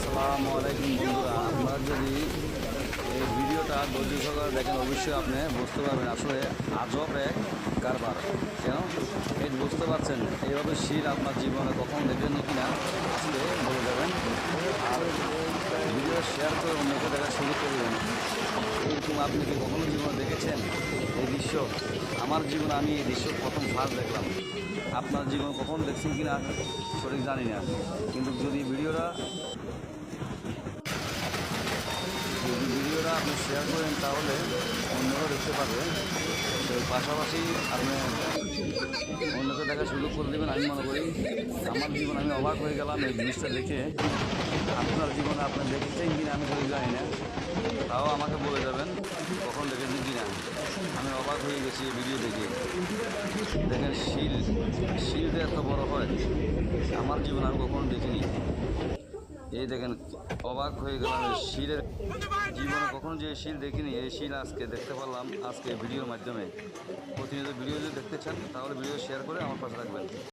আসসালামু আলাইকুম বন্ধুরা, আপনারা যদি এই ভিডিওটা ধৈর্য সহকারে দেখেন অবশ্যই আপনি বুঝতে পারবেন আসলে আজব এক কারবার। কেন এই বুঝতে পারছেন এইভাবে শিল আপনার জীবনে কখন দেখেননি কিনা আজকে বলে যাবেন। আর ভিডিও শেয়ার করে অন্যকে দেখার সুযোগ করে দেবেন। এরকম আপনি কি কখনো জীবনে দেখেছেন এই দৃশ্য? আমার জীবনে আমি এই দৃশ্য প্রথম ফার্স্ট দেখলাম। আপনার জীবন কখন দেখছেন কিনা সঠিক জানি না, কিন্তু যদি ভিডিওটা আপনি শেয়ার করেন তাহলে অন্যরা দেখতে পাবে। তো পাশাপাশি আপনি অন্যকে দেখার সুযোগ করে দেবেন। আমি মনে করি আমার জীবন আমি অবাক হয়ে গেলাম এই জিনিসটা দেখে। আপনার জীবনে আপনি দেখেছেন কিনা আমি সঠিক জানি না, তাও আমাকে বলে যাবেন কখন দেখেছেন কিনা। আমি অবাক হয়ে গেছি এই ভিডিও দেখে। দেখেন শিলটা এত বড় হয় আমার জীবনে আমি কখনো দেখিনি। এই দেখেন অবাক হয়ে গেলাম এই শিলের জীবনে কখনো যে শিল দেখিনি, এই শিল আজকে দেখতে পারলাম আজকে ভিডিওর মাধ্যমে। প্রতিনিয়ত ভিডিও যদি দেখতে চান তাহলে ভিডিও শেয়ার করে আমার পাশে রাখবেন।